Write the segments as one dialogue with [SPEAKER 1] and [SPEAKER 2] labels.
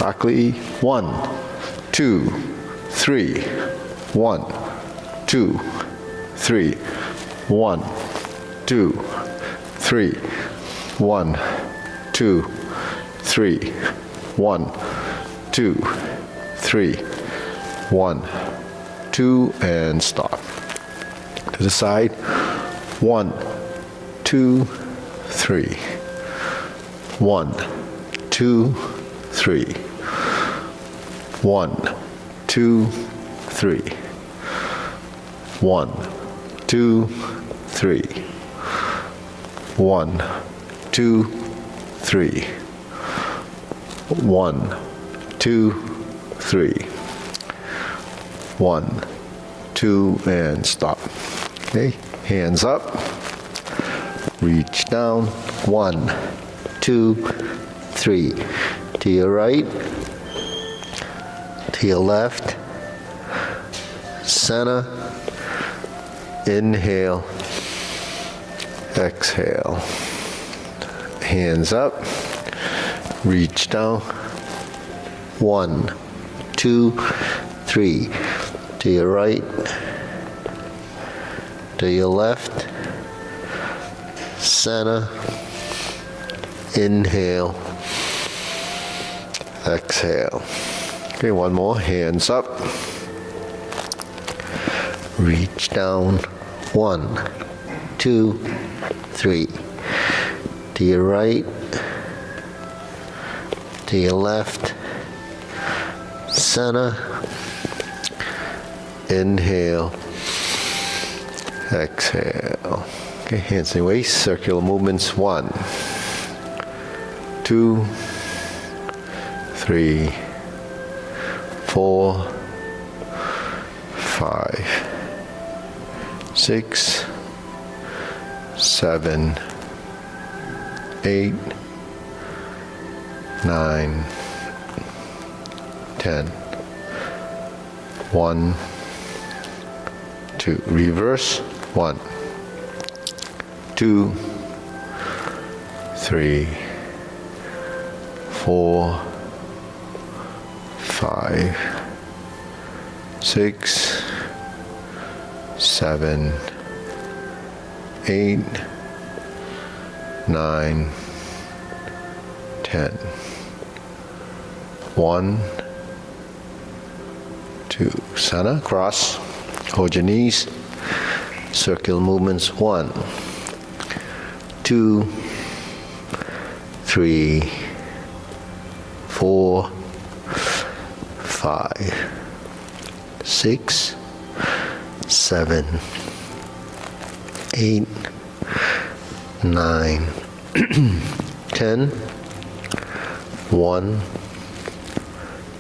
[SPEAKER 1] Buckley, 1, 2, 3, 1, 2, 3, 1, 2, 3, 1, 2, 3, 1, 2, 3, 1, 2, and stop. To the side, 1, 2, 3, 1, 2, 3, 1, 2, 3, 1, 2, 3, 1, 2, 3, 1, 2, 3, 1, 2, and stop. Okay, hands up, reach down, 1, 2, 3, to your right, to your left, center, inhale, exhale, hands up, reach down, 1, 2, 3, to your right, to your left, center, inhale, exhale. Okay, one more, hands up, reach down, 1, 2, 3, to your right, to your left, center, inhale, exhale. Okay, hands in waist, circular movements, 1, 2, 3, 4, 5, 6, 7, 8, 9, 10. 1, 2. Reverse. 1, 2, 3, 4, 5, 6, 7, 8, 9, 10. 1, 2. Center, cross, hold your knees. Circular movements, 1, 2, 3, 4, 5, 6, 7, 8, 9, 10. 1,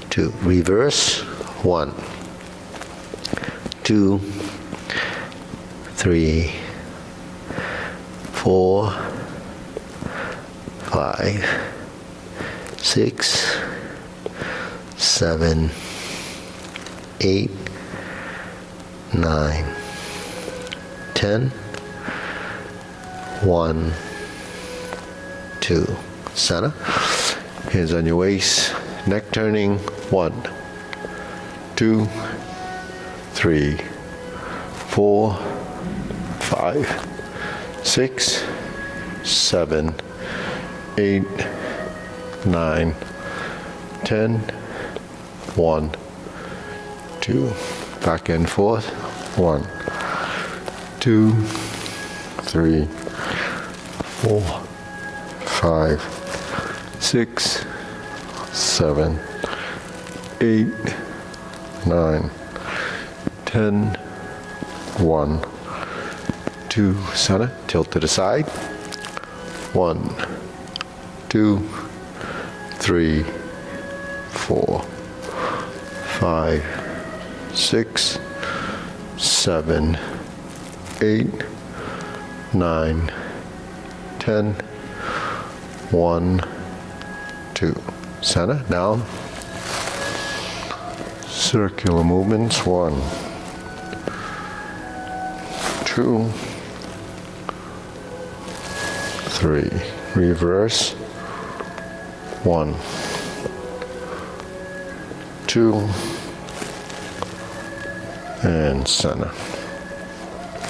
[SPEAKER 1] 2. Reverse. 1, 2, 3, 4, 5, 6, 7, 8, 9, 10. 1, 2. Center. Hands on your waist. Neck turning. 1, 2, 3, 4, 5, 6, 7, 8, 9, 10. 1, 2. Back and forth. 1, 2, 3, 4, 5, 6, 7, 8, 9, 10. 1, 2. Center. Tilt to the side. 1, 2, 3, 4, 5, 6, 7, 8, 9, 10. 1, 2. Center. Down. Circular movements. 1, 2, 3. Reverse. 1, 2, and center.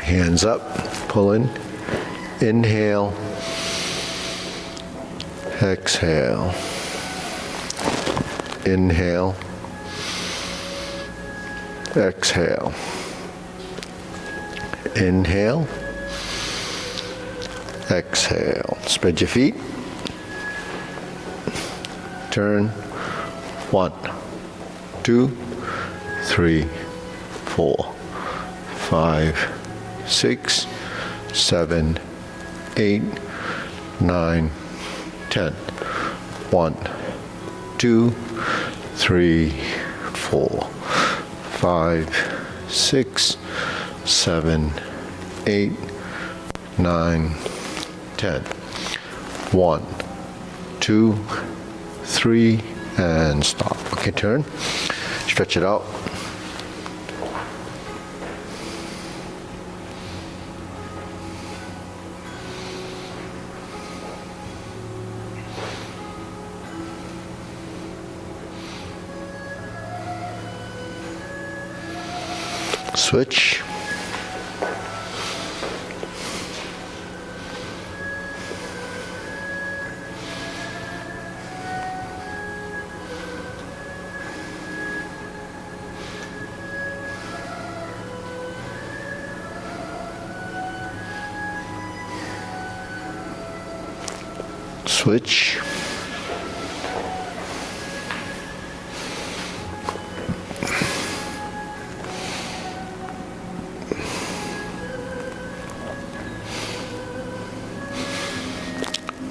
[SPEAKER 1] Hands up, pull in, inhale, exhale, inhale, exhale, inhale, exhale. Spread your feet. Turn. 1, 2, 3, 4, 5, 6, 7, 8, 9, 10. 1, 2, 3, 4, 5, 6, 7, 8, 9, 10. 1, 2, 3, and stop. Okay, turn. Stretch it out. Switch. Switch.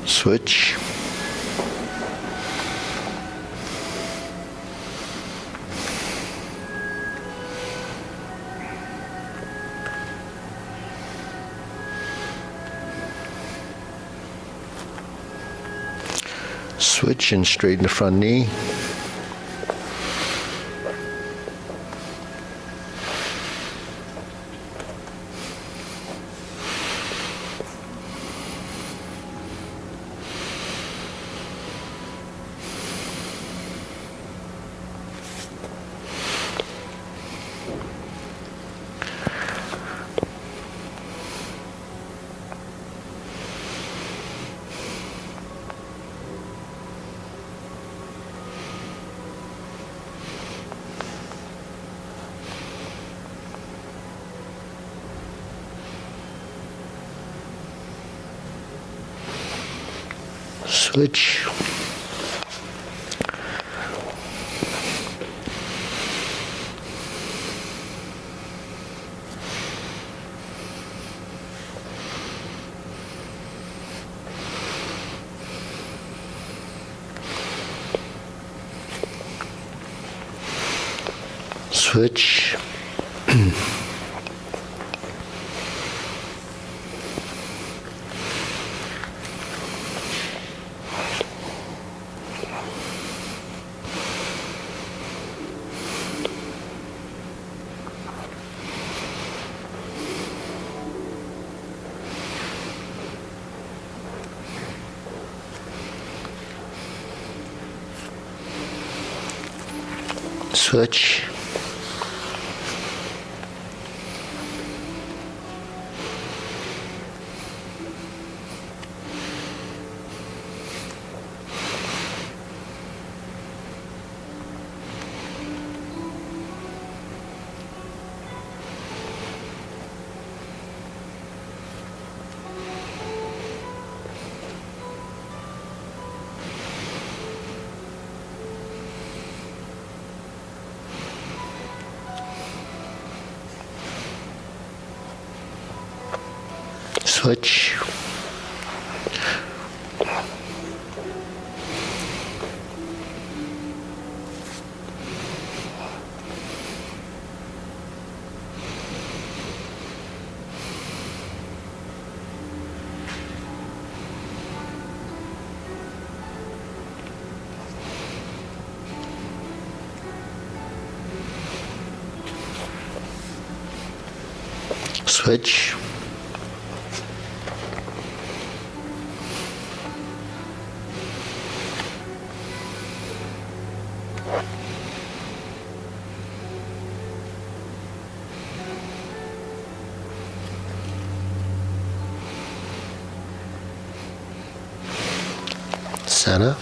[SPEAKER 1] Switch. Switch and straighten the front knee. Switch. Switch. Switch. Switch. Switch. Sana.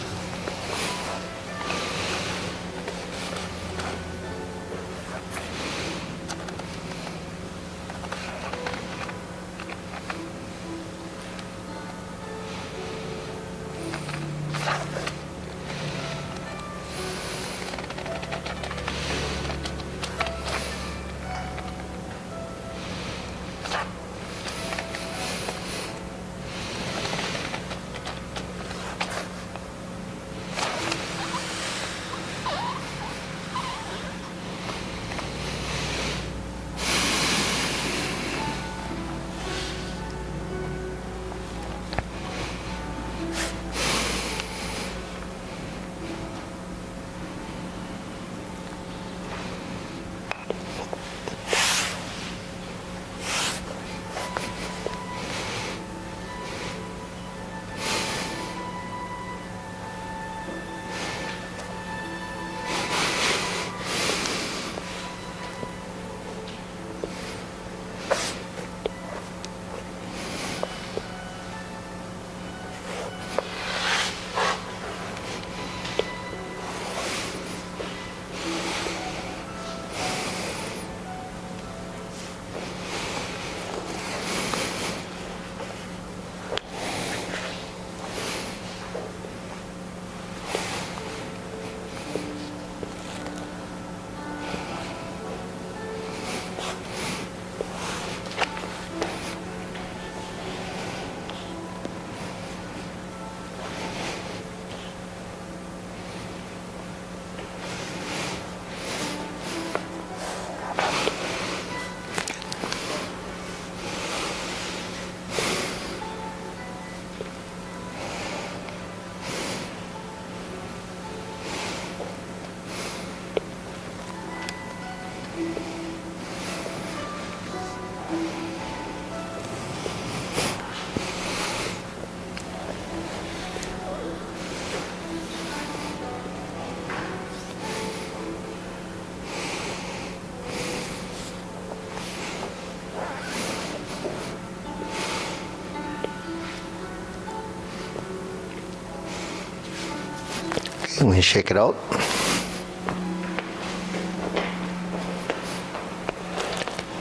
[SPEAKER 1] Okay, we shake it out.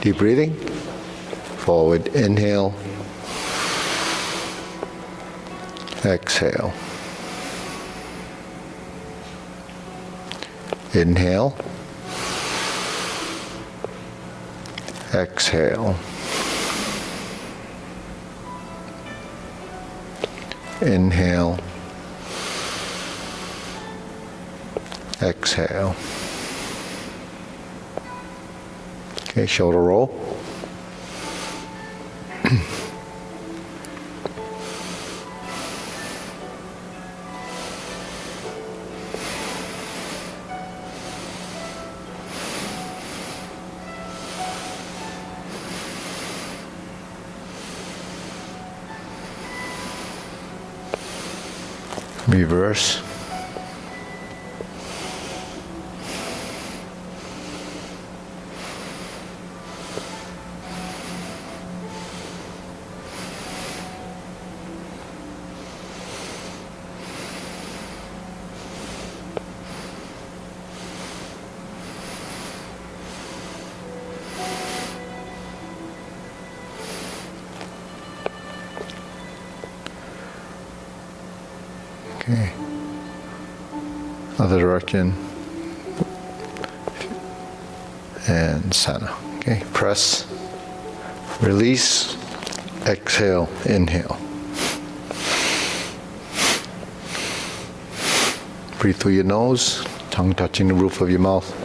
[SPEAKER 1] Deep breathing. Forward inhale. Exhale. Inhale. Exhale. Inhale. Exhale. Okay, shoulder roll. Reverse. Okay. Other direction. And Sana. Okay. Press. Release. Exhale. Inhale. Breathe through your nose, tongue touching the roof of your mouth.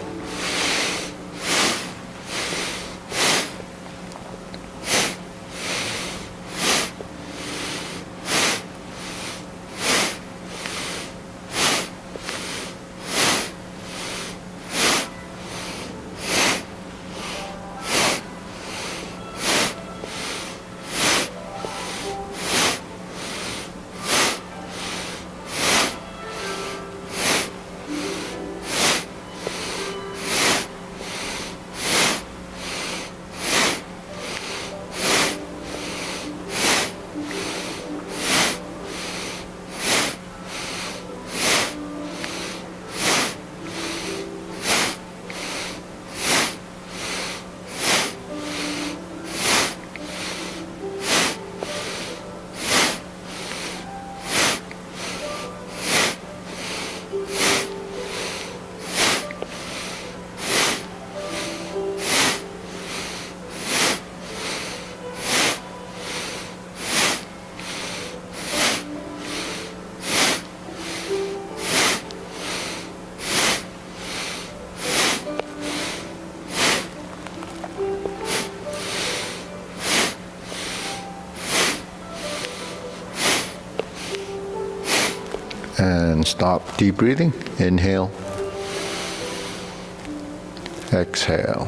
[SPEAKER 1] and stop. Deep breathing. Inhale. Exhale.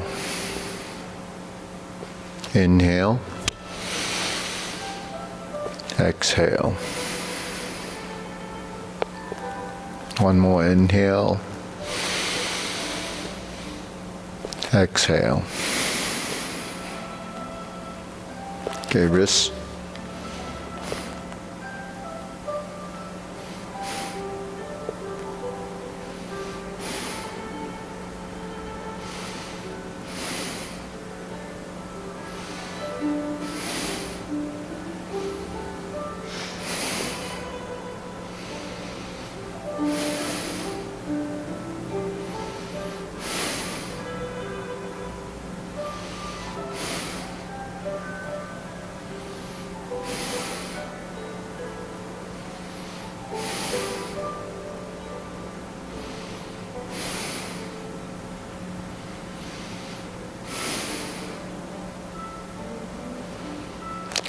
[SPEAKER 1] Inhale. Exhale. One more inhale. Exhale. Okay, wrists.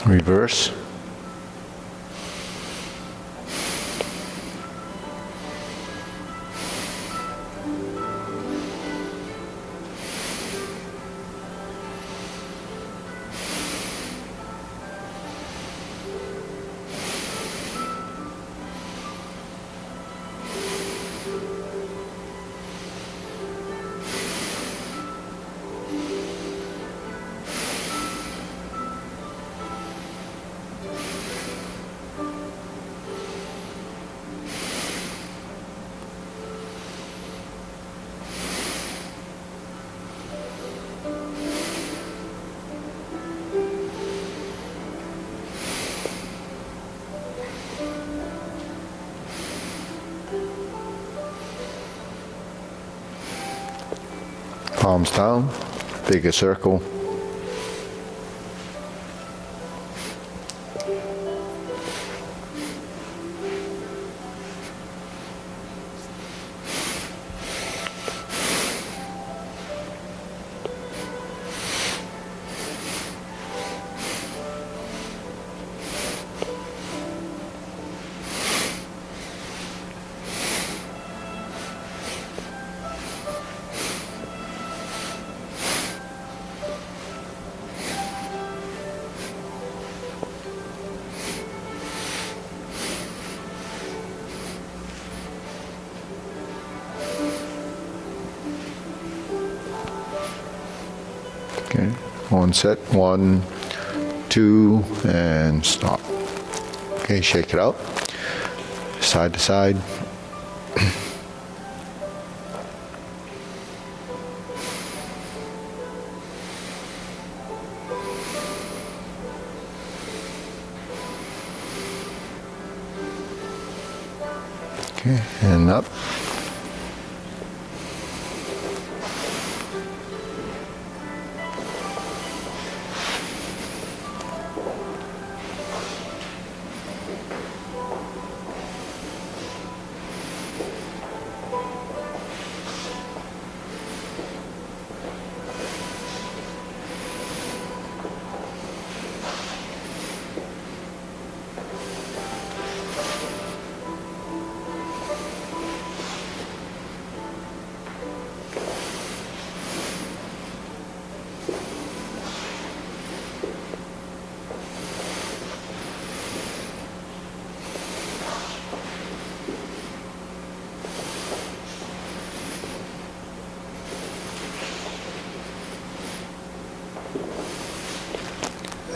[SPEAKER 1] Reverse. Palms down, bigger circle. Okay, one set, 1, 2, and stop. Okay, shake it out, side to side. Okay, and up.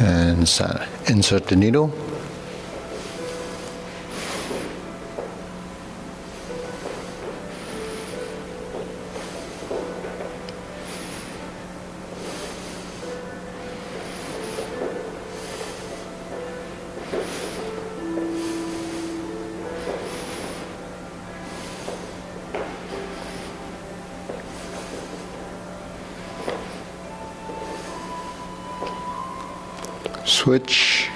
[SPEAKER 1] And insert the needle. Switch.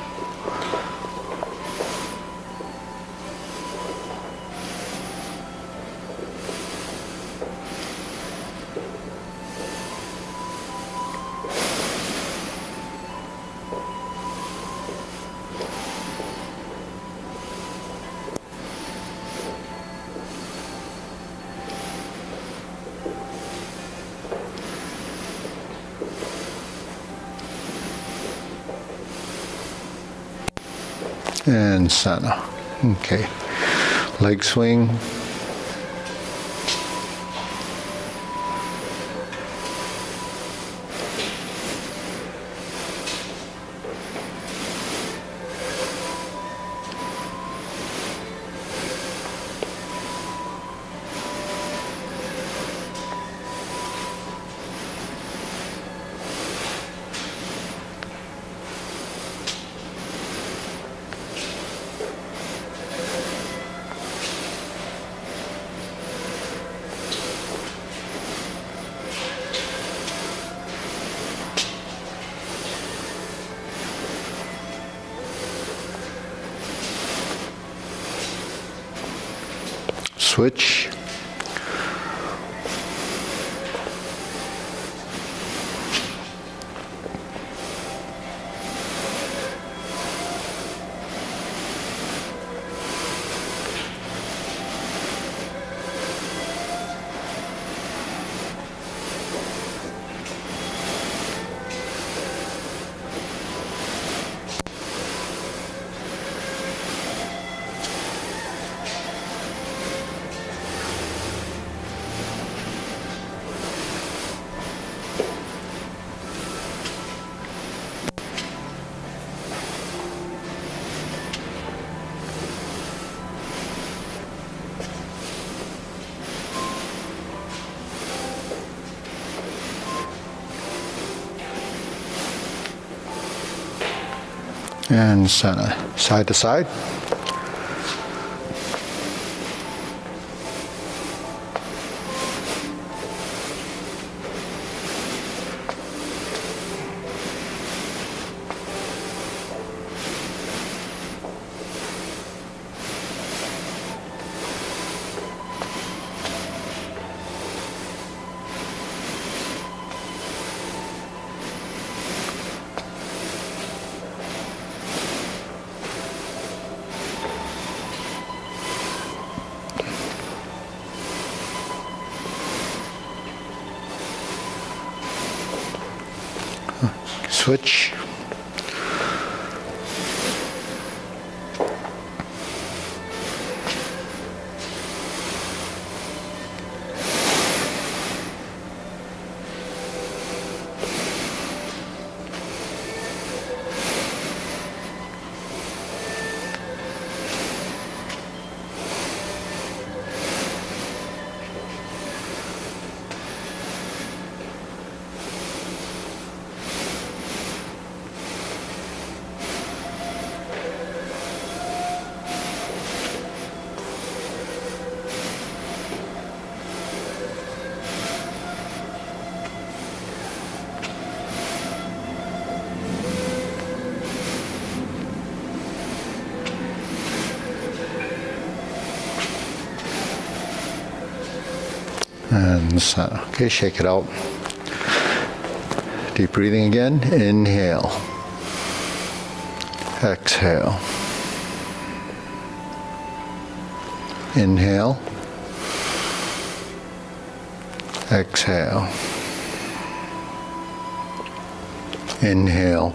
[SPEAKER 1] and center. Okay. Leg swing. Switch. And center. Side to side. Switch. And center. Okay, shake it out. Deep breathing again. Inhale. Exhale. Inhale. Exhale. Inhale.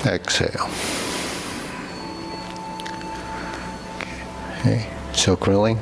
[SPEAKER 1] Exhale. Okay, silk rolling.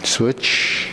[SPEAKER 1] Switch.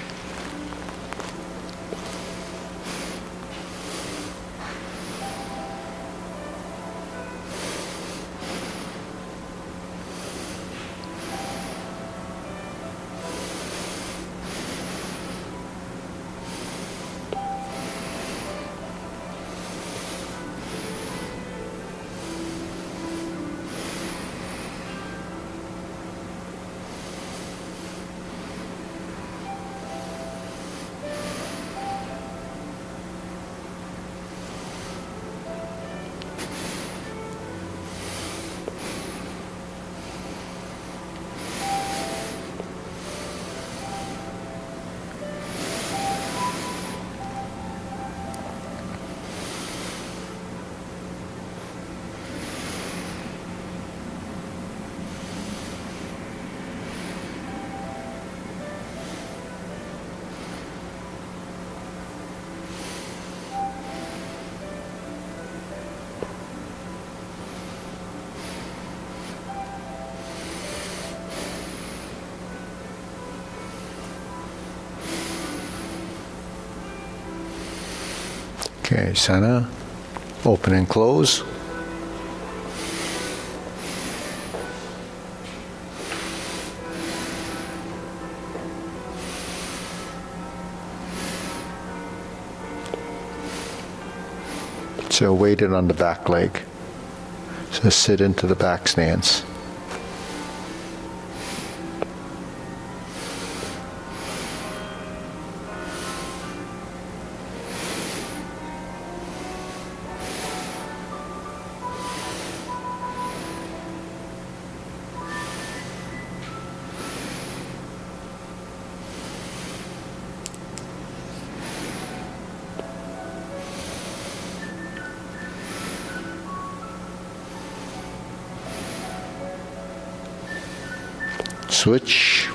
[SPEAKER 1] Okay, center, open and close. So weight it on the back leg. So sit into the back stance. Switch.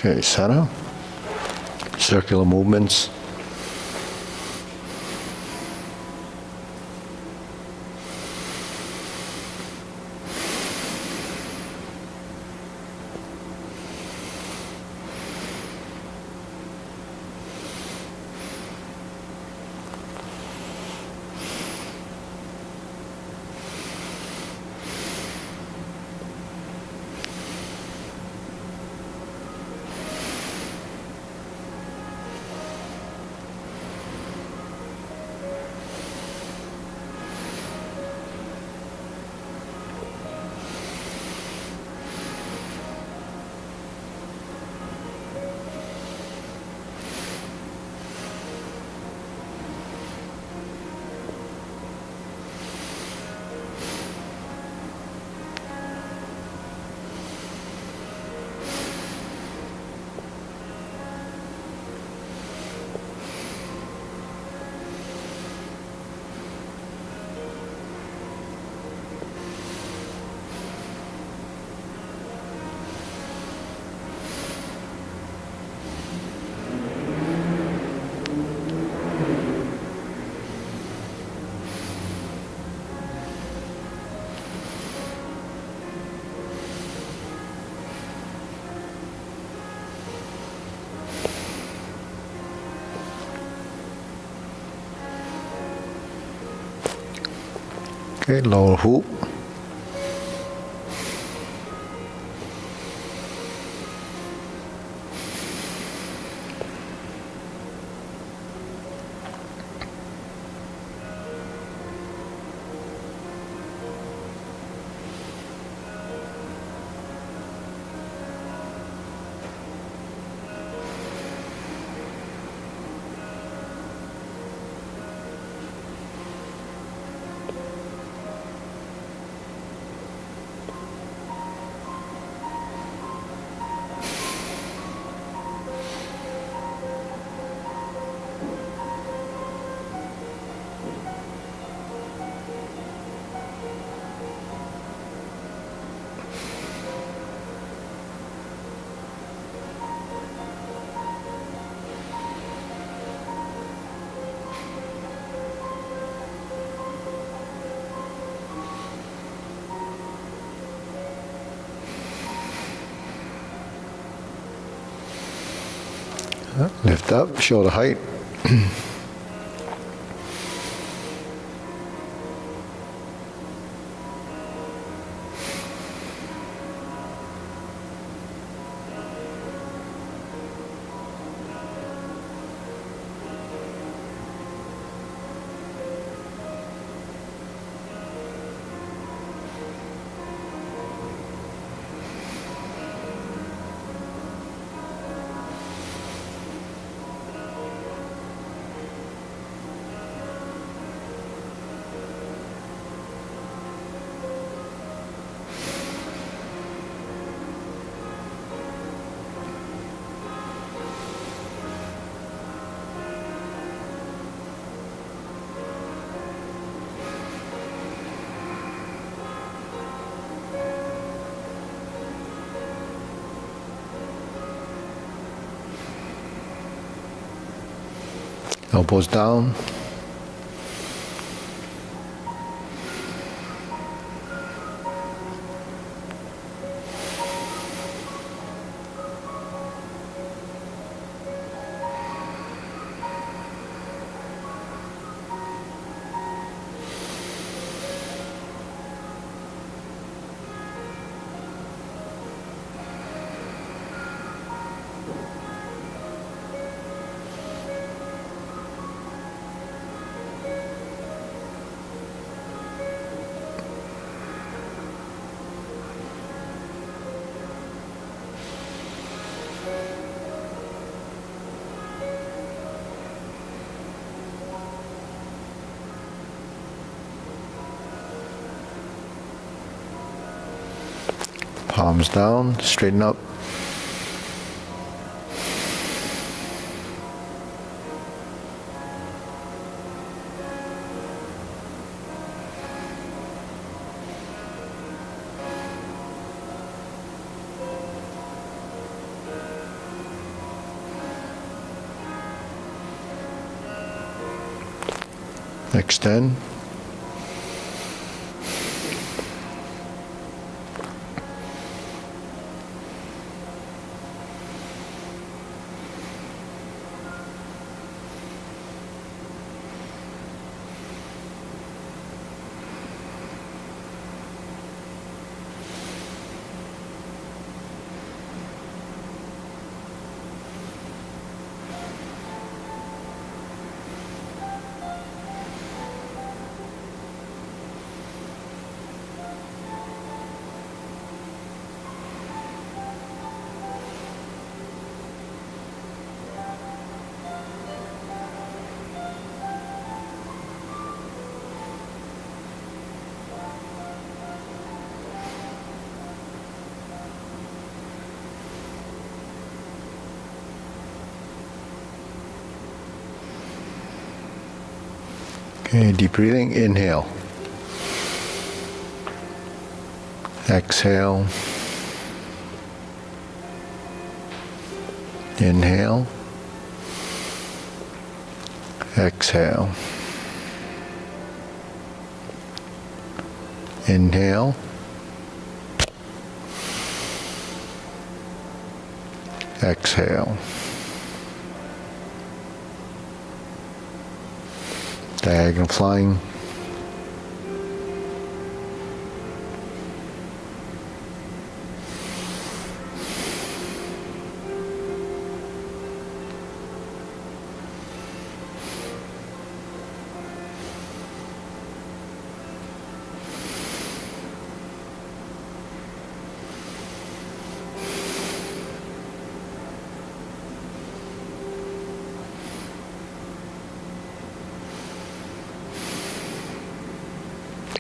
[SPEAKER 1] Okay, center. Circular movements. Okay, lower hoop. Lift up, shoulder height. Elbows down. Palms down, straighten up. Extend. Okay, deep breathing, inhale. Exhale. Inhale. Exhale. Inhale. Exhale. Diagonal flying.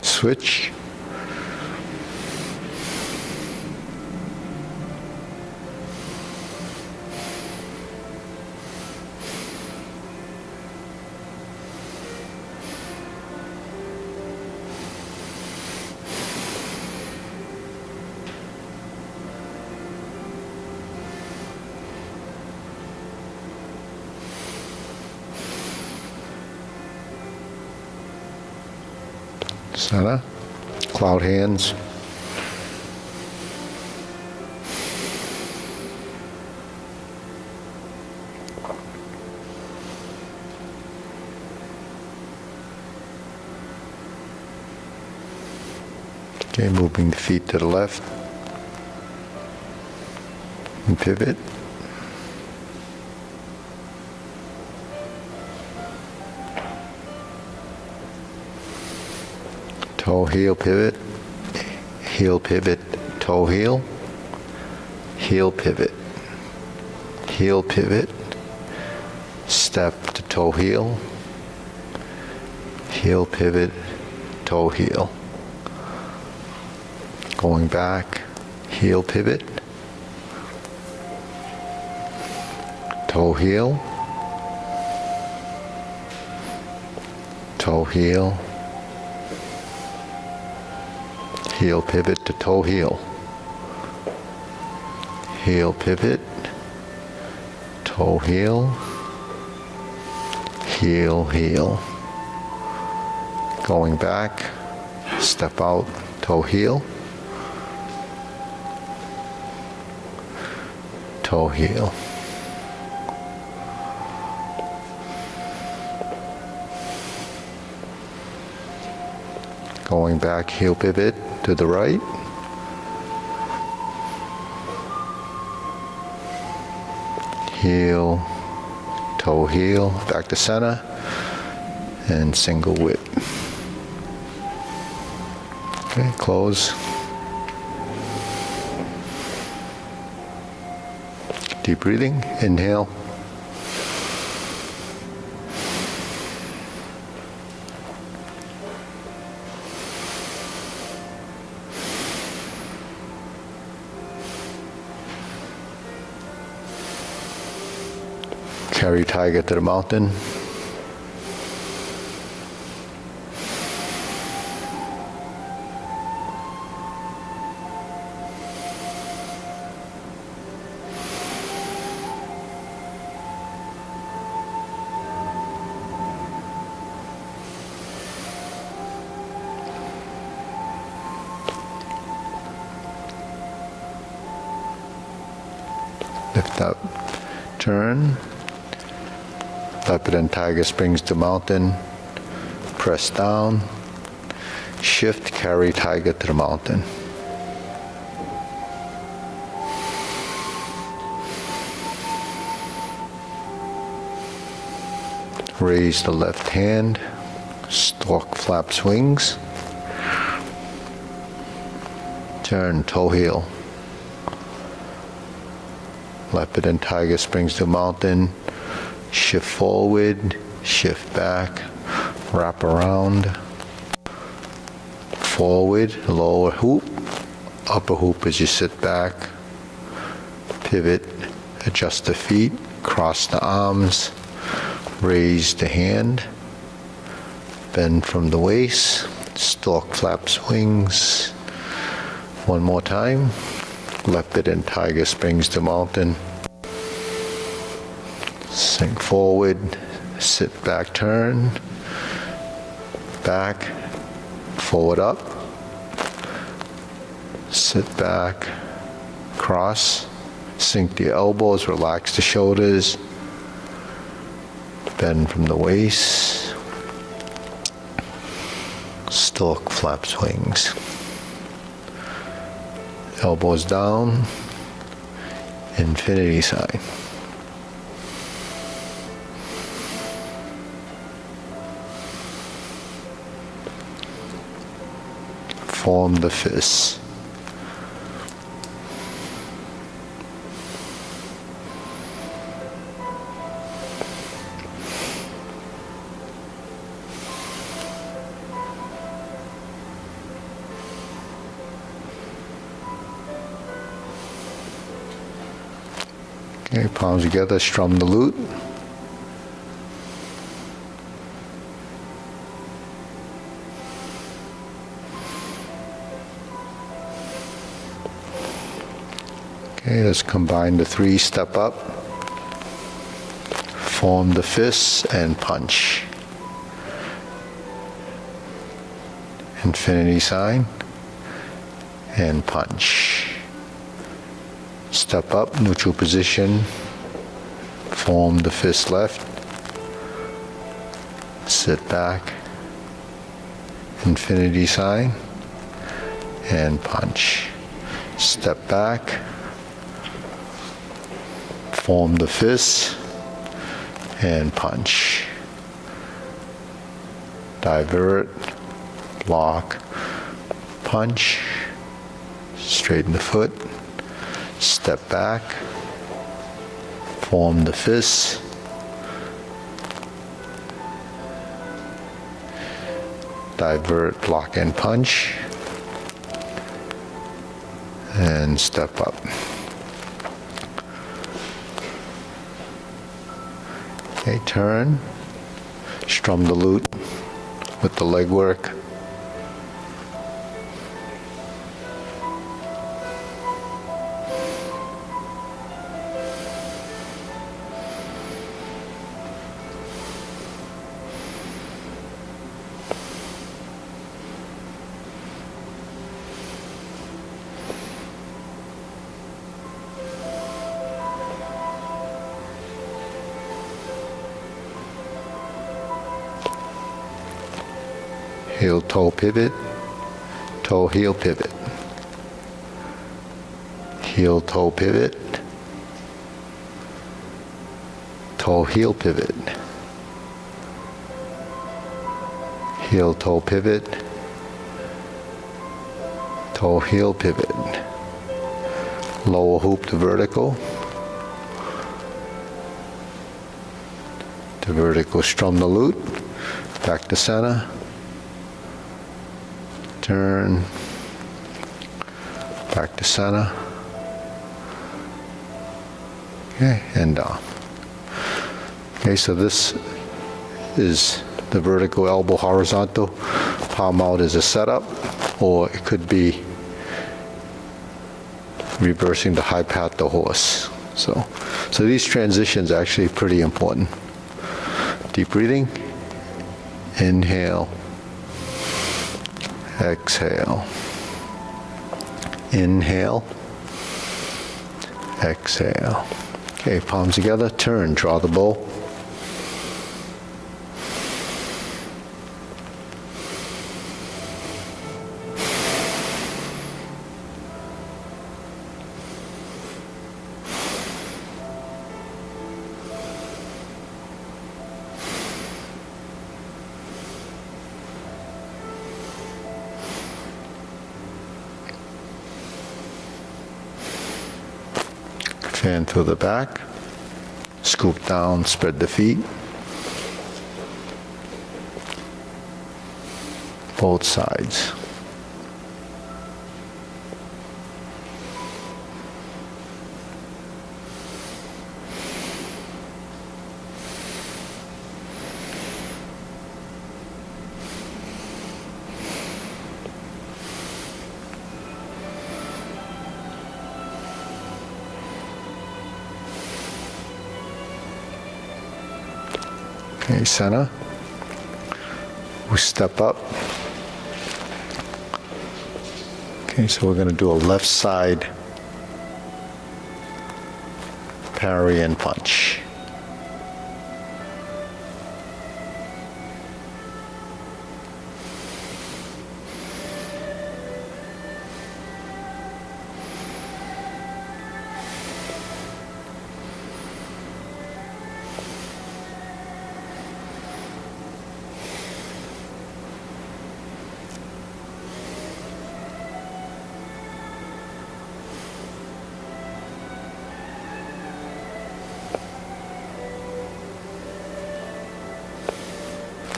[SPEAKER 1] Switch. Sana. Cloud hands. Okay, moving the feet to the left. And pivot. Toe, heel, pivot, toe, heel, pivot, heel, pivot, step to toe, heel, pivot, toe, heel. Going back, heel, pivot, toe, heel, heel, pivot to toe, heel, pivot, toe, heel, heel, heel. Going back, step out, toe, heel. Toe, heel. Going back, heel pivot to the right. Heel, toe, heel, back to center, and single whip. Okay, close. Deep breathing, inhale. Carry tiger to the mountain. Lift up, turn. Leopard and tiger springs to mountain. Press down. Shift, carry tiger to the mountain. Raise the left hand. Stork flaps wings. Turn, toe, heel. Leopard and tiger springs to mountain. Shift forward, shift back, wrap around, forward, lower hoop, upper hoop as you sit back, pivot, adjust the feet, cross the arms, raise the hand, bend from the waist, stork flaps wings. One more time, leopard and tiger springs to mountain. Sink forward, sit back, turn, back, forward up, sit back, cross, sink the elbows, relax the shoulders, bend from the waist, stork flaps wings. Elbows down, infinity sign. Form the fists. Okay, palms together, strum the lute. Okay, let's combine the three, step up, form the fists and punch. Infinity sign and punch. Step up, neutral position, form the fist left, sit back, infinity sign and punch. Step back, form the fist and punch. Divert, block, punch, straighten the foot, step back, form the fist, divert, block and punch, and step up. Okay, turn, strum the lute with the leg work. heel toe pivot, toe heel pivot, heel toe pivot, toe heel pivot, heel toe pivot, toe heel pivot, lower hoop to vertical, to vertical strum the lute, back to center, turn, back to center, okay, and down. Okay, so this is the vertical elbow horizontal. Palm out is a setup, or it could be reversing the high path to horse. So these transitions are actually pretty important. Deep breathing, inhale, exhale, inhale, exhale. Okay, palms together, turn, draw the bow. Fan through the back, scoop down, spread the feet. Both sides. Okay, center. We step up. Okay, so we're going to do a left side parry and punch.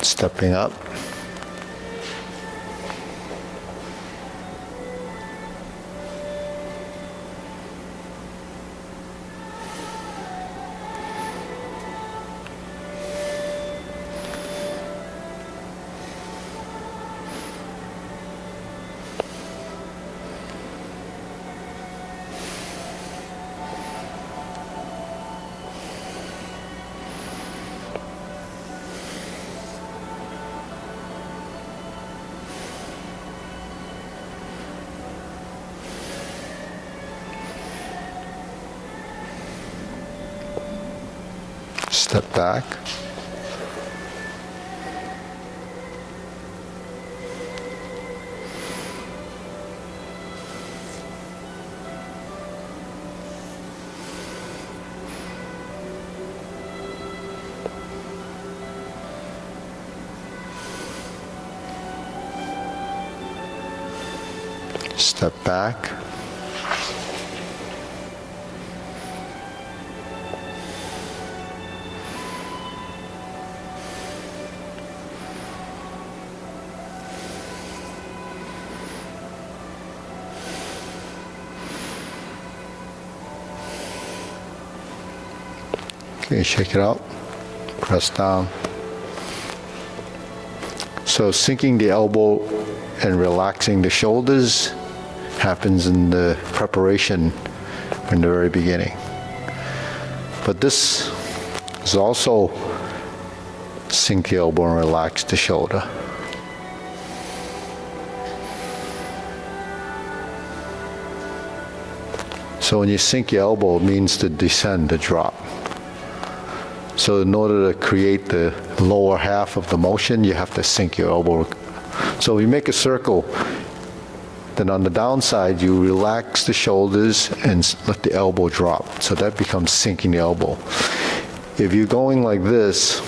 [SPEAKER 1] Stepping up. Step back. Step back. Okay, shake it out, press down. So sinking the elbow and relaxing the shoulders happens in the preparation in the very beginning. But this is also sink the elbow and relax the shoulder. So when you sink your elbow, it means to descend, to drop. So in order to create the lower half of the motion, you have to sink your elbow So you make a circle, then on the downside, you relax the shoulders and let the elbow drop. So that becomes sinking the elbow. If you're going like this,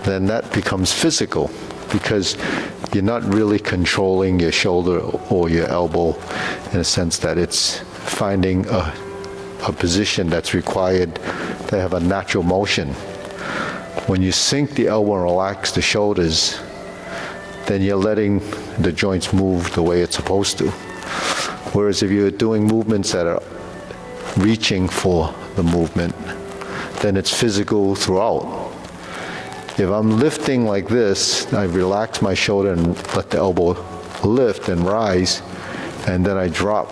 [SPEAKER 1] then that becomes physical because you're not really controlling your shoulder or your elbow in a sense that it's finding a position that's required to have a natural motion. When you sink the elbow and relax the shoulders, then you're letting the joints move the way it's supposed to. Whereas if you're doing movements that are reaching for the movement, then it's physical throughout. If I'm lifting like this, I relax my shoulder and let the elbow lift and rise, and then I drop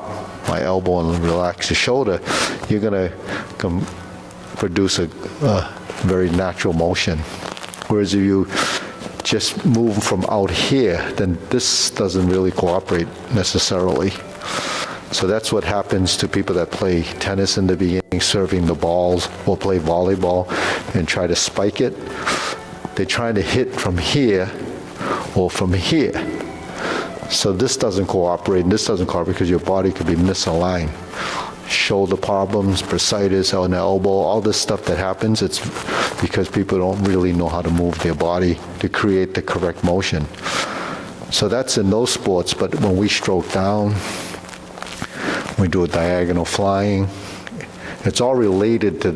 [SPEAKER 1] my elbow and relax the shoulder, you're gonna produce a very natural motion. Whereas if you just move from out here, then this doesn't really cooperate necessarily. So that's what happens to people that play tennis in the beginning, serving the balls, or play volleyball and try to spike it. They're trying to hit from here or from here. So this doesn't cooperate, and this doesn't cooperate because your body could be misaligned. Shoulder problems, bursitis on the elbow, all this stuff that happens, it's because people don't really know how to move their body to create the correct motion. So that's in those sports, but when we stroke down, we do a diagonal flying, it's all related to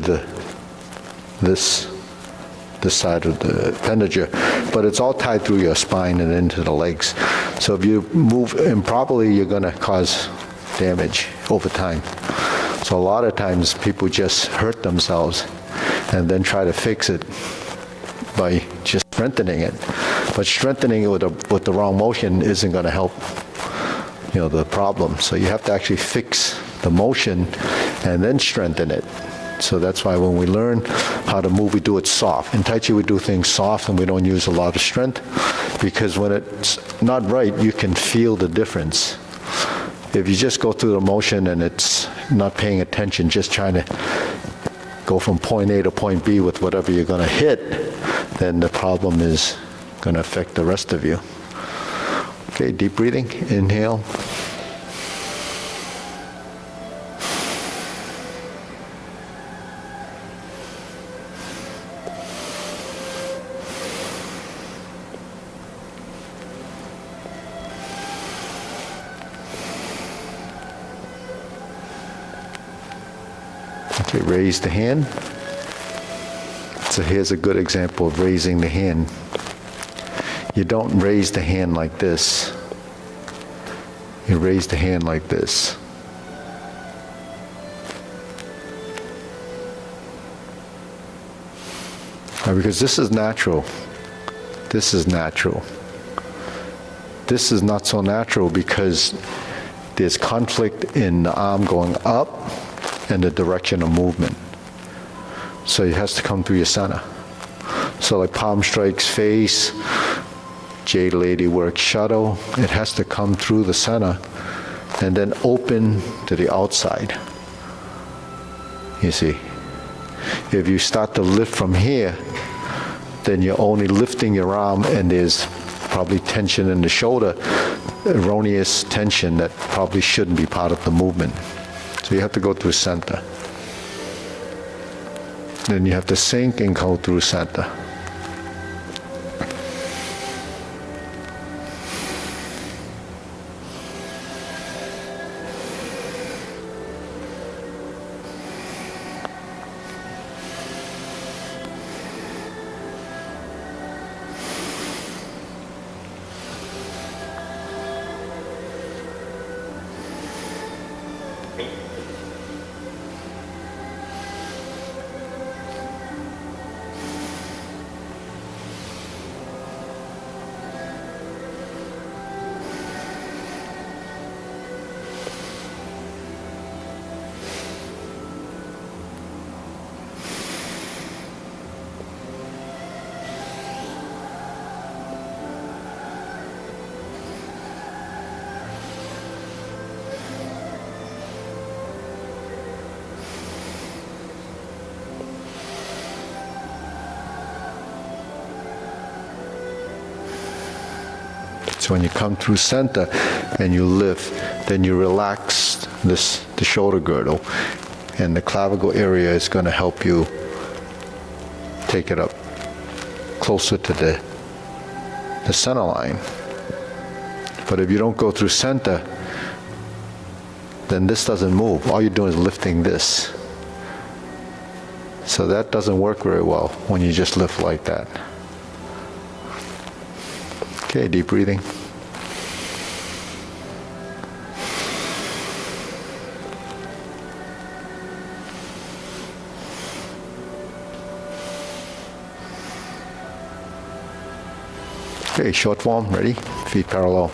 [SPEAKER 1] this side of the appendager, but it's all tied through your spine and into the legs. So if you move improperly, you're gonna cause damage over time. So a lot of times people just hurt themselves and then try to fix it by just strengthening it. But strengthening it with the wrong motion isn't gonna help, the problem. So you have to actually fix the motion and then strengthen it. So that's why when we learn how to move, we do it soft. In Tai Chi, we do things soft and we don't use a lot of strength, because when it's not right, you can feel the difference. If you just go through the motion and it's not paying attention, just trying to go from point A to point B with whatever you're going to hit, then the problem is going to affect the rest of you. Okay, deep breathing, inhale. Okay, raise the hand. So here's a good example of raising the hand. You don't raise the hand like this. You raise the hand like this. Because this is natural. This is natural. This is not so natural because there's conflict in the arm going up and the direction of movement. So it has to come through your center. So like palm strikes face, Jade Lady works shuttle, it has to come through the center and then open to the outside. You see, if you start to lift from here, then you're only lifting your arm and there's probably tension in the shoulder, erroneous tension that probably shouldn't be part of the movement. So you have to go through center. Then you have to sink and go through center. So when you come through center and you lift, then you relax the shoulder girdle, and the clavicle area is going to help you take it up closer to the center line. But if you don't go through center, then this doesn't move. All you're doing is lifting this. So that doesn't work very well when you just lift like that. Okay, deep breathing. Okay, short form, ready? Feet parallel.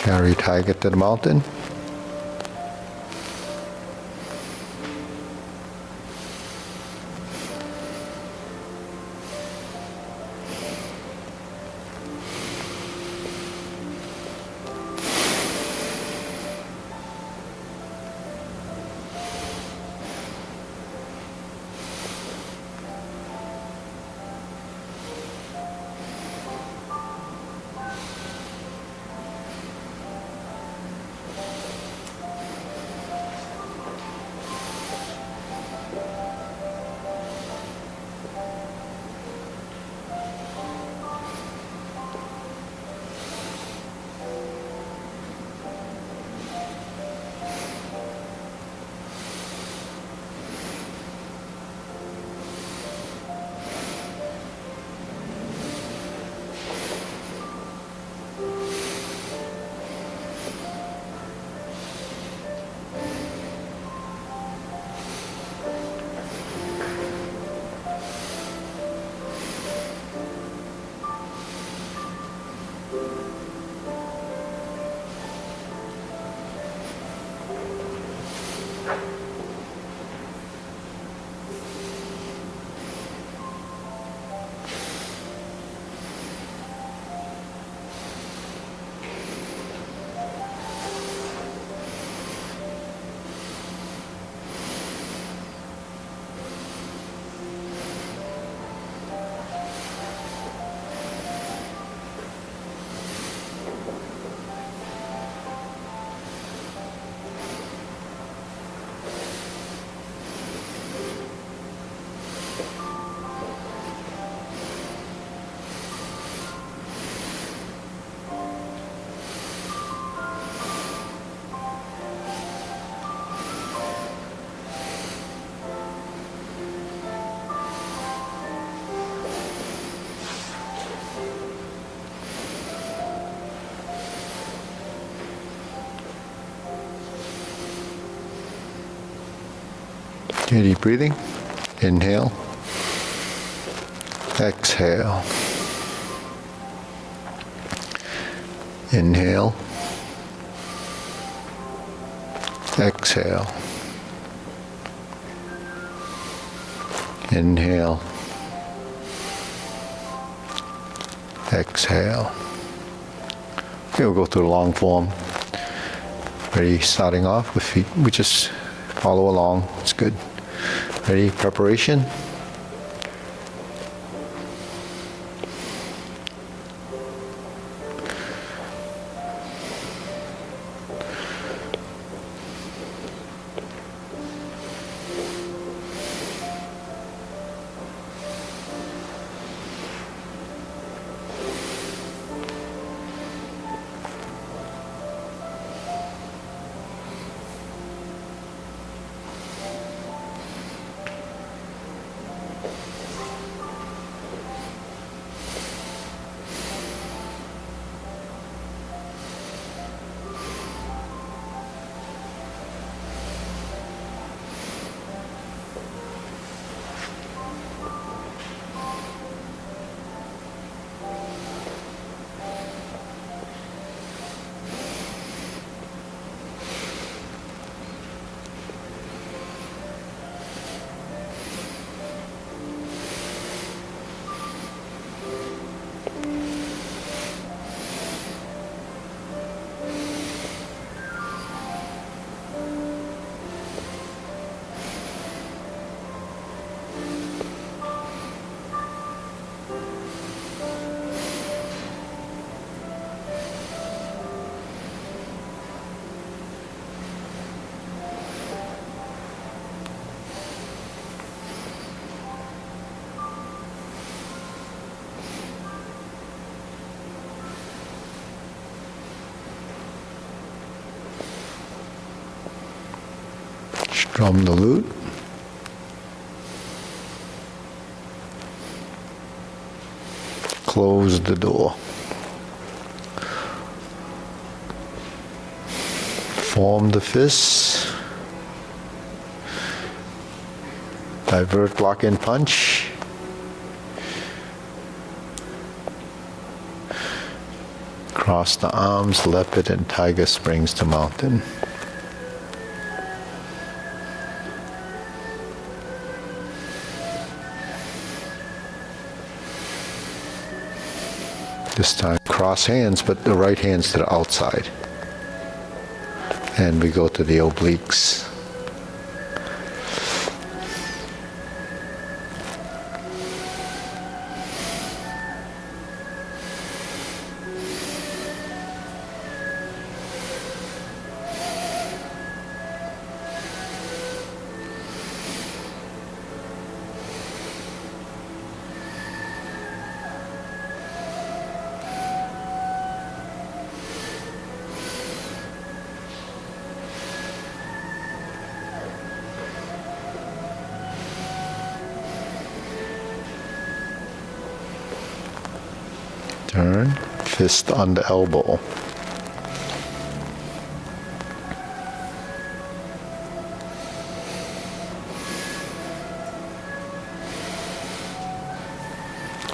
[SPEAKER 1] Carry tiger to the mountain. Okay, deep breathing. Inhale. Exhale. Inhale. Exhale. Inhale. Exhale. Okay, we'll go through the long form. Ready, starting off with feet. We just follow along. It's good. Ready, preparation. Strum the lute. Close the door. Form the fists. Divert, block, and punch. Cross the arms, leopard and tiger springs to mountain. This time cross hands, but the right hand's to the outside. And we go to the obliques. Turn, fist on the elbow.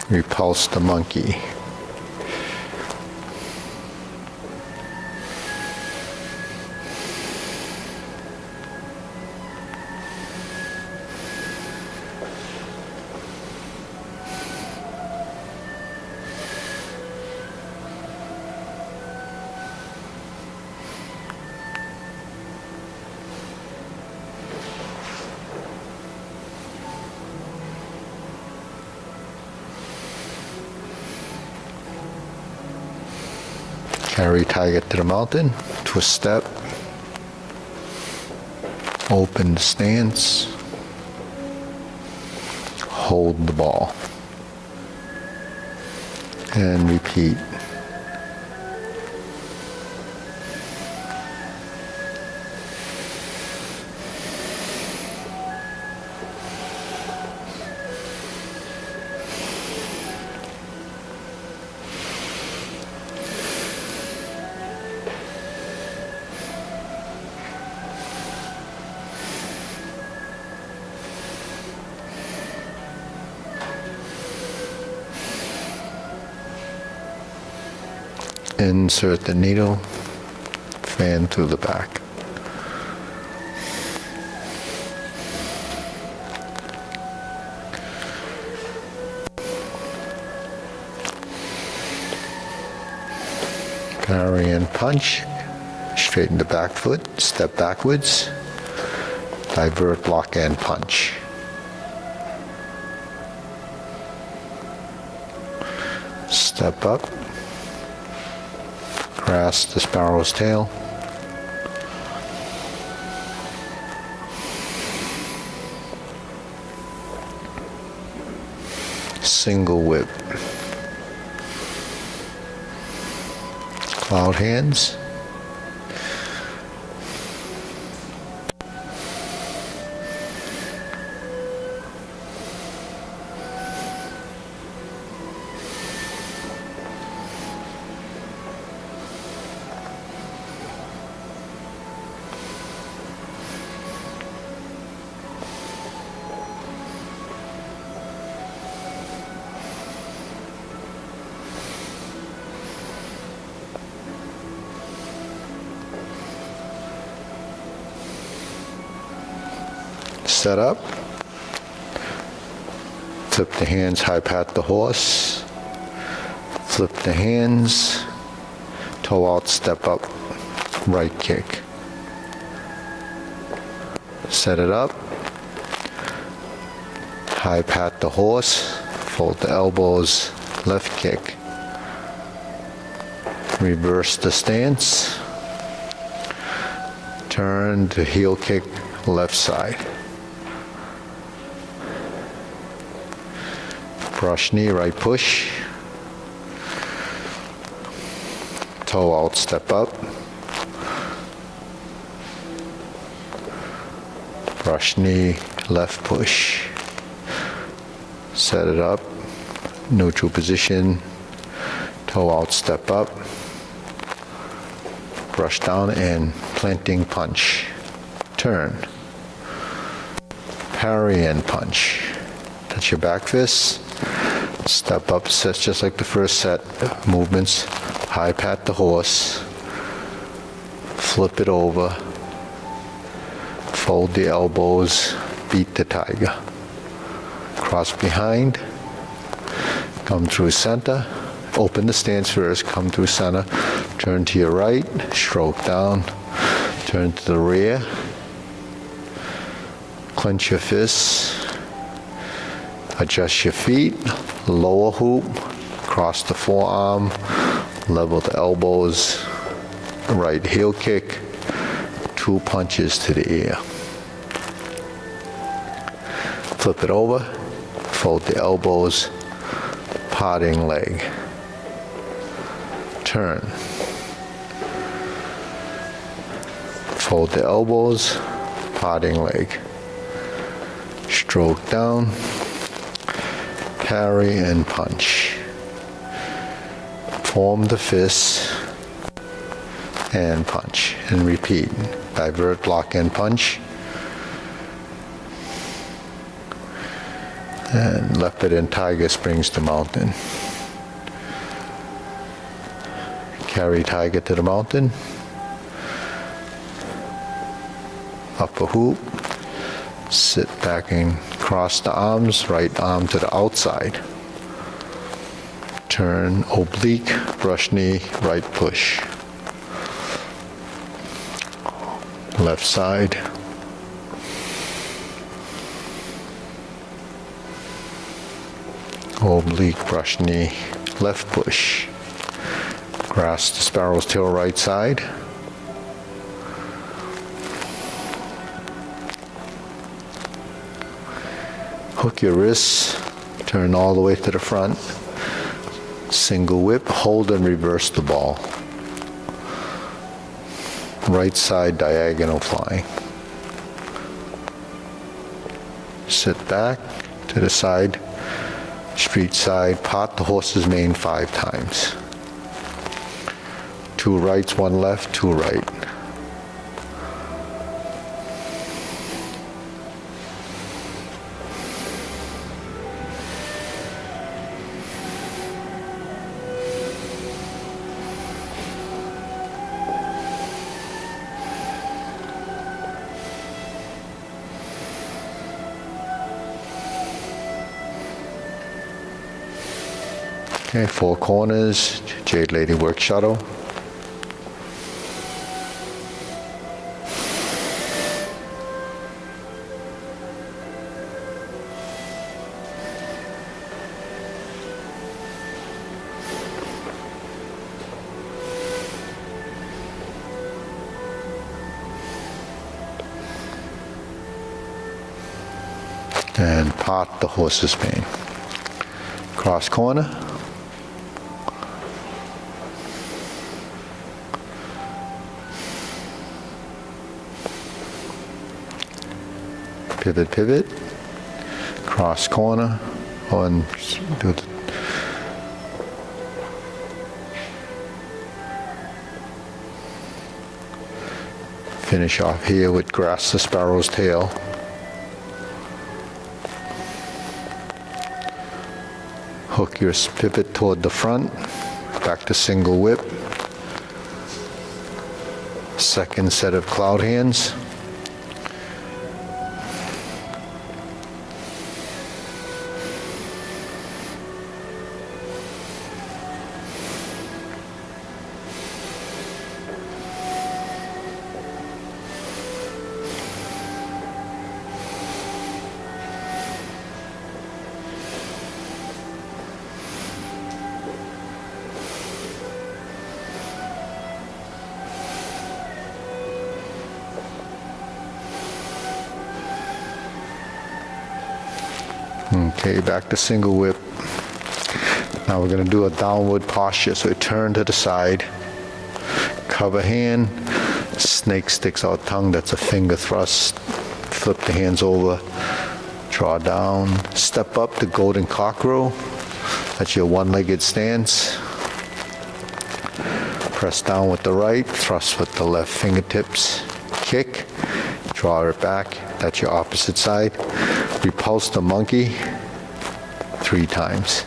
[SPEAKER 1] Repulse the monkey. Carry tiger to the mountain, twist step, open the stance, hold the ball, and repeat. Insert the needle, fan through the back. Parry and punch, straighten the back foot, step backwards, divert, block and punch. Step up. Grasp the sparrow's tail. Single whip. Cloud hands. Set up, flip the hands, high pat the horse, flip the hands, toe out, step up, right kick. Set it up, high pat the horse, fold the elbows, left kick. Reverse the stance, turn to heel kick, left side. Brush knee, right push. Toe out, step up. Brush knee, left push. Set it up. Neutral position. Toe out, step up. Brush down and planting punch. Turn. Parry and punch. Touch your back fist. Step up, sets just like the first set movements. high pat the horse, flip it over, fold the elbows, beat the tiger. Cross behind, come through center, open the stance first, come through center, turn to your right, stroke down, turn to the rear, clench your fists, adjust your feet, lower hoop, cross the forearm, level the elbows, right heel kick, 2 punches to the ear. Flip it over, fold the elbows, parting leg. Turn. Fold the elbows, parting leg. Stroke down, parry and punch. Form the fists and punch, and repeat. Divert, lock, and punch. And leopard and tiger springs to mountain. Carry tiger to the mountain. Upper hoop. Sit back and cross the arms, right arm to the outside. Turn oblique, brush knee, right push. Left side. Oblique, brush knee, left push. Grasp the sparrow's tail, right side. Hook your wrists, turn all the way to the front. Single whip, hold and reverse the ball. Right side diagonal flying. Sit back to the side, street side, part the horse's mane 5 times. 2 rights, 1 left, 2 right. Okay, 4 corners, Jade Lady work shuttle. And part the horse's mane. Cross corner. Pivot, pivot, cross corner, and do the finish off here with grasp the sparrow's tail. Hook your pivot toward the front, back to single whip. Second set of cloud hands. Okay, back to single whip. Now we're going to do a downward posture. So turn to the side, cover hand, snake sticks out tongue, that's a finger thrust. Flip the hands over, draw down, step up to golden cockerel. That's your one-legged stance. Press down with the right, thrust with the left fingertips, kick, draw it back. That's your opposite side. Repulse the monkey 3 times.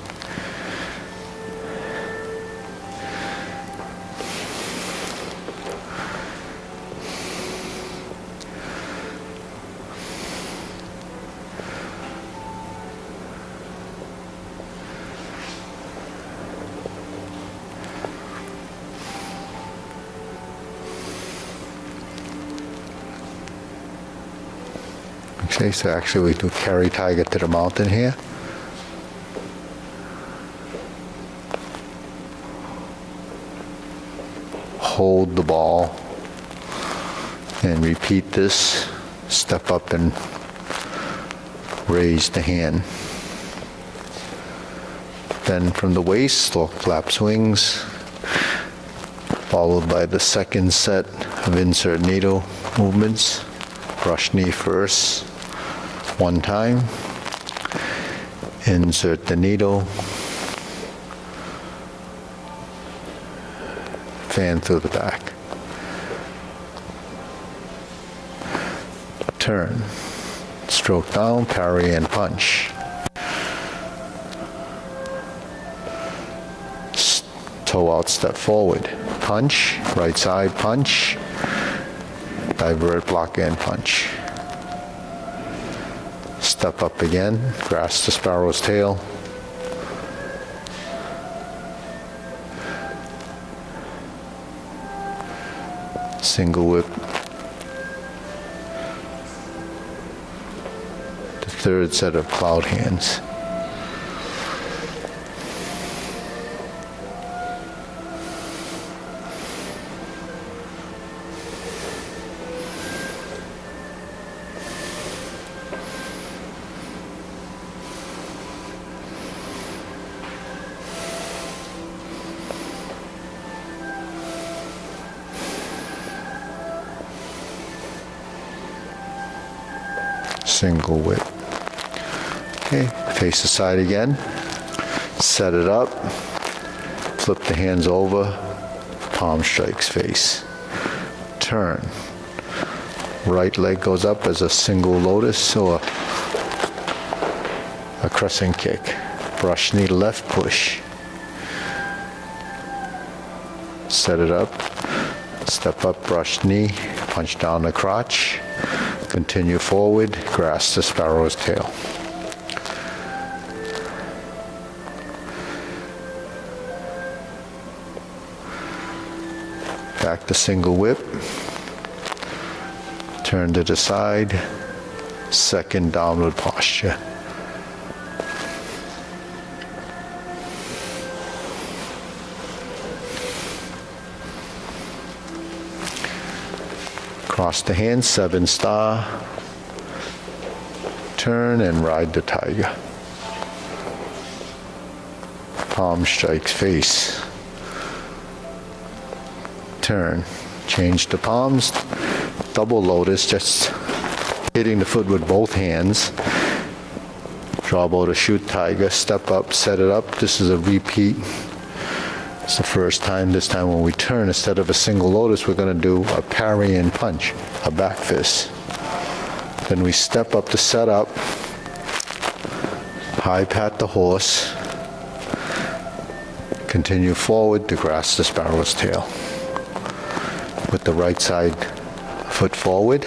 [SPEAKER 1] Okay, so actually we do carry tiger to the mountain here. Hold the ball and repeat this. Step up and raise the hand. Then from the waist, stork flaps wings, followed by the second set of insert needle movements. Brush knee first, one time. Insert the needle. Fan through the back. Turn. Stroke down, parry and punch. Toe out, step forward. Punch, right side punch. Divert, block and punch. Step up again, grasp the sparrow's tail. Single whip. The third set of cloud hands. Single whip. Okay, face the side again. Set it up. Flip the hands over. Palm strikes face. Turn. Right leg goes up as a single lotus or a crescent kick. Brush knee left push. Set it up. Step up, brush knee. Punch down the crotch. Continue forward, grasp the sparrow's tail. Back to single whip. Turn to the side. Second downward posture. Cross the hands, 7 star. Turn and ride the tiger. Palm strikes face. Turn. Change the palms. Double lotus, just hitting the foot with both hands. Draw bow to shoot tiger. Step up, set it up. This is a repeat. It's the first time. This time when we turn, instead of a single lotus, we're going to do a parry and punch, a back fist. Then we step up to set up, high pat the horse, continue forward to grasp the sparrow's tail. With the right side foot forward.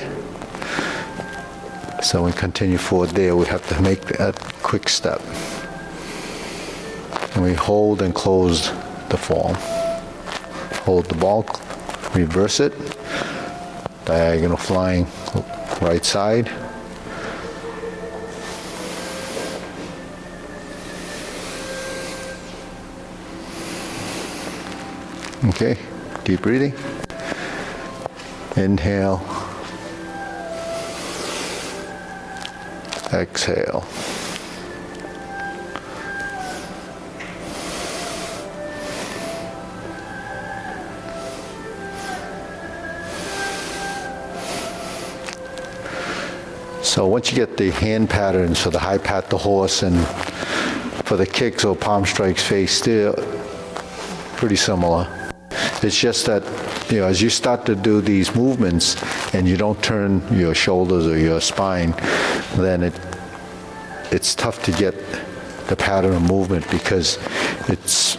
[SPEAKER 1] So we continue forward there, we have to make that quick step. And we hold and close the form. Hold the ball, reverse it, diagonal flying right side. Okay, deep breathing. Inhale. Exhale. So once you get the hand patterns for the high pat the horse and for the kicks or palm strikes face, they're pretty similar. It's just that, as you start to do these movements and you don't turn your shoulders or your spine, then it's tough to get the pattern of movement because it's,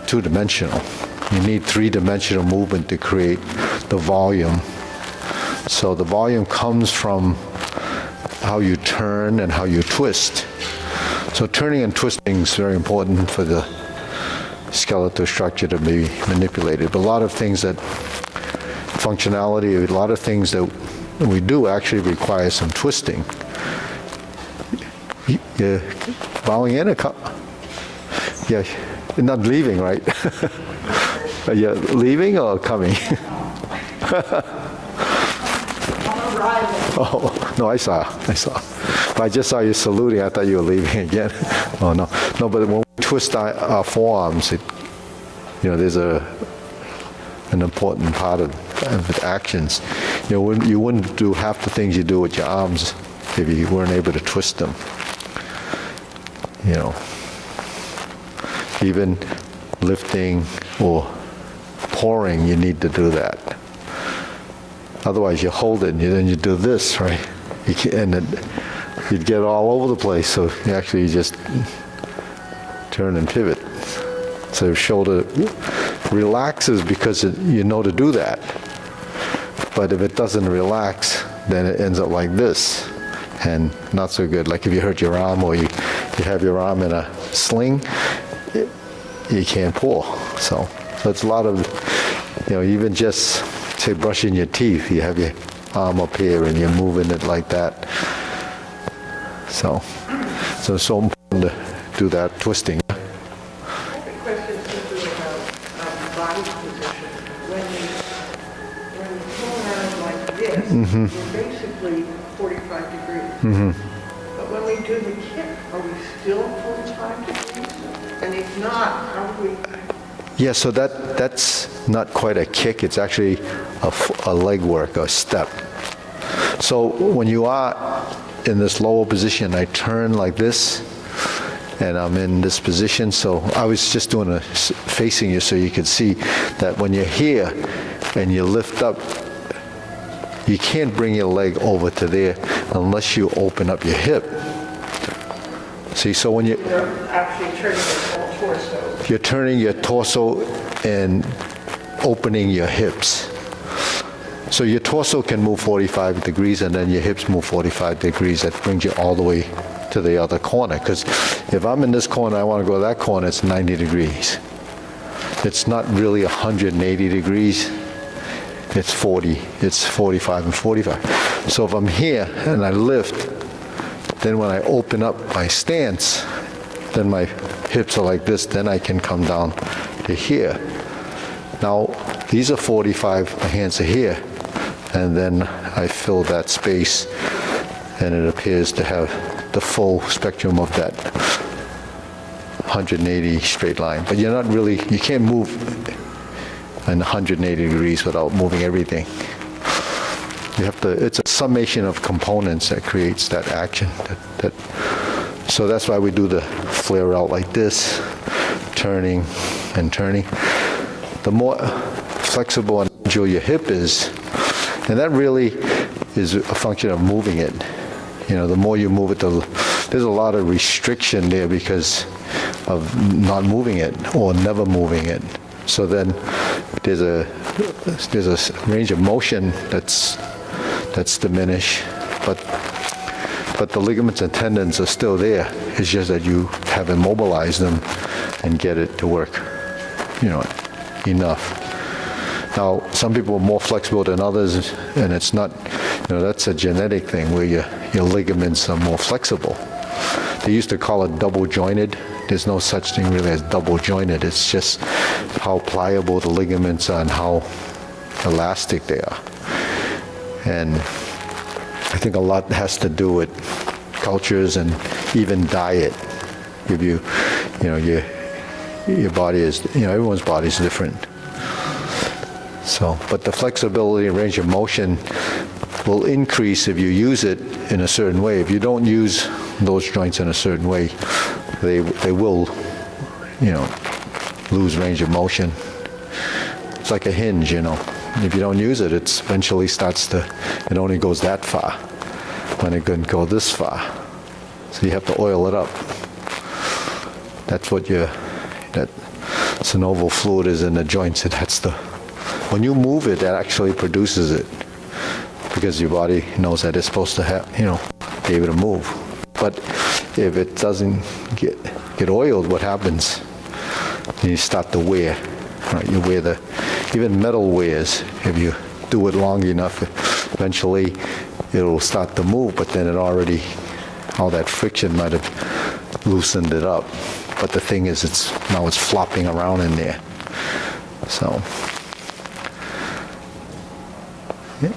[SPEAKER 1] two-dimensional. You need three-dimensional movement to create the volume. So the volume comes from how you turn and how you twist. So turning and twisting is very important for the skeletal structure to be manipulated. But a lot of things that functionality, a lot of things that we do actually require some twisting. You're bowing in yeah, you're not leaving, right? Are you leaving or coming? Oh, no, I saw. But I just saw you saluting. I thought you were leaving again. Oh, no. No, but when we twist our forearms, there's an important part of the actions. You wouldn't do half the things you do with your arms if you weren't able to twist them. Even lifting or pouring, you need to do that. Otherwise, you hold it and then you do this, right? And then you'd get all over the place. So you actually just turn and pivot. So your shoulder relaxes because you know to do that. But if it doesn't relax, then it ends up like this, and not so good. Like if you hurt your arm or you have your arm in a sling, you can't pour. So it's a lot of, even just say brushing your teeth, you have your arm up here and you're moving it like that. So it's so important to do that twisting.
[SPEAKER 2] The question is about body position. When you pull around like this, we're basically 45 degrees. But when we do the kick, are we still 45 degrees? And if not, how do we?
[SPEAKER 1] Yeah, so that's not quite a kick. It's actually a leg work, a step. So when you are in this lower position, I turn like this, and I'm in this position. So I was just doing facing you so you could see that when you're here and you lift up, you can't bring your leg over to there unless you open up your hip. See, so when you're
[SPEAKER 2] actually turning your whole torso.
[SPEAKER 1] You're turning your torso and opening your hips. So your torso can move 45 degrees and then your hips move 45 degrees. That brings you all the way to the other corner. Because if I'm in this corner, I want to go to that corner, it's 90 degrees. It's not really 180 degrees. It's 40. It's 45 and 45. So if I'm here and I lift, then when I open up my stance, then my hips are like this, then I can come down to here. Now, these are 45, my hands are here, and then I fill that space, and it appears to have the full spectrum of that 180 straight line. But you're not really, you can't move in 180 degrees without moving everything. You have to, it's a summation of components that creates that action. So that's why we do the flare out like this, turning and turning. The more flexible and agile your hip is, and that really is a function of moving it. The more you move it, there's a lot of restriction there because of not moving it or never moving it. So then there's a range of motion that's diminished, but the ligaments and tendons are still there. It's just that you haven't mobilized them and get it to work, enough. Now, some people are more flexible than others, and it's not, that's a genetic thing where your ligaments are more flexible. They used to call it double jointed. There's no such thing really as double jointed. It's just how pliable the ligaments are and how elastic they are. And I think a lot has to do with cultures and even diet. If your body is, everyone's body is different. So, but the flexibility and range of motion will increase if you use it in a certain way. If you don't use those joints in a certain way, they will, lose range of motion. It's like a hinge, If you don't use it, it eventually it only goes that far when it couldn't go this far. So you have to oil it up. That's what that synovial fluid is in the joints. When you move it, that actually produces it because your body knows that it's supposed to be able to move. But if it doesn't get oiled, what happens? You start to wear. Right? You wear even metal wears. If you do it long enough, eventually it'll start to move, but then all that friction might have loosened it up. But the thing is, now it's flopping around in there. So, yeah.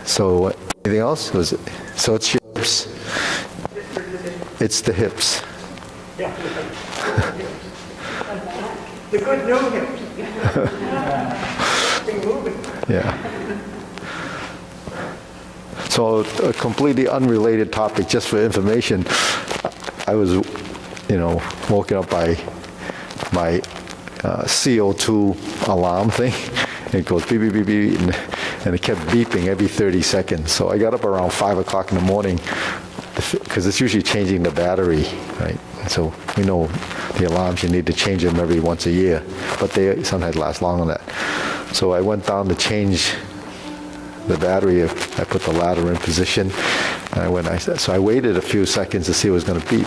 [SPEAKER 1] So anything else? So it's your hips. It's the hips.
[SPEAKER 2] The good new hips. Been moving.
[SPEAKER 1] Yeah. So a completely unrelated topic, just for information. I was, woken up by my CO2 alarm thing. It goes beep, beep, beep, beep, and it kept beeping every 30 seconds. So I got up around 5 o'clock in the morning, because it's usually changing the battery, right? So we know the alarms, you need to change them every once a year, but they sometimes last longer than that. So I went down to change the battery. I put the ladder in position, and so I waited a few seconds to see if it was going to beep.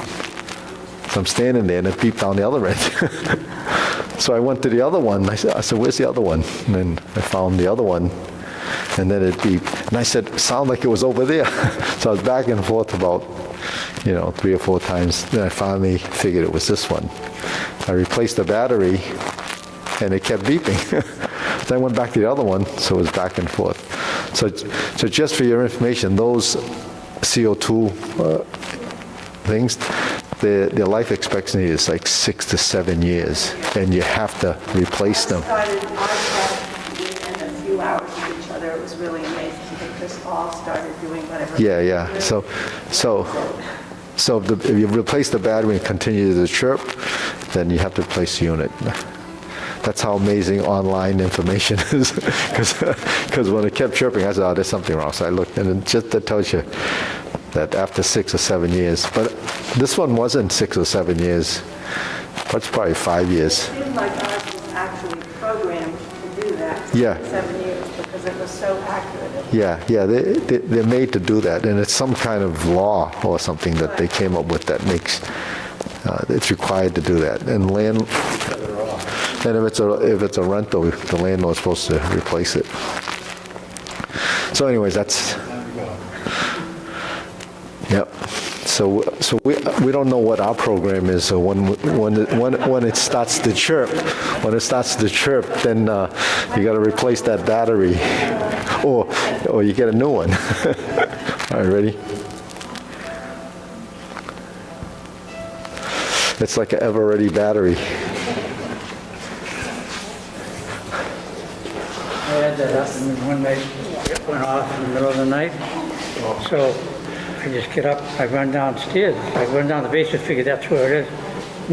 [SPEAKER 1] So I'm standing there, and it beeped down the other end. So I went to the other one. I said, where's the other one? And then I found the other one, and then it beeped. And I said, sound like it was over there. So I was back and forth about, 3 or 4 times. Then I finally figured it was this one. I replaced the battery, and it kept beeping. Then I went back to the other one, so it was back and forth. So just for your information, those CO2 things, their life expectancy is like 6 to 7 years, and you have to replace them.
[SPEAKER 3] I started within a few hours of each other. It was really amazing. They just all started doing whatever.
[SPEAKER 1] Yeah. So if you replace the battery and continue to chirp, then you have to replace the unit. That's how amazing online information is. Because when it kept chirping, I said, oh, there's something wrong. So I looked, and that tells you that after 6 or 7 years. But this one wasn't 6 or 7 years. That's probably 5 years.
[SPEAKER 3] It seemed like ours was actually programmed to do that for
[SPEAKER 1] Yeah.
[SPEAKER 3] 7 years because it was so accurate.
[SPEAKER 1] Yeah, they're made to do that, and it's some kind of law or something that they came up with that makes it's required to do that. And if it's a rental, the landlord's supposed to replace it. So, anyways, that's. Yep. So we don't know what our program is. So when it starts to chirp, then you got to replace that battery, or you get a new one. All right, ready? It's like an ever-ready battery.
[SPEAKER 4] I had that happen one night, it went off in the middle of the night. So I just get up, I run downstairs, I run down the basement, figure that's where it is.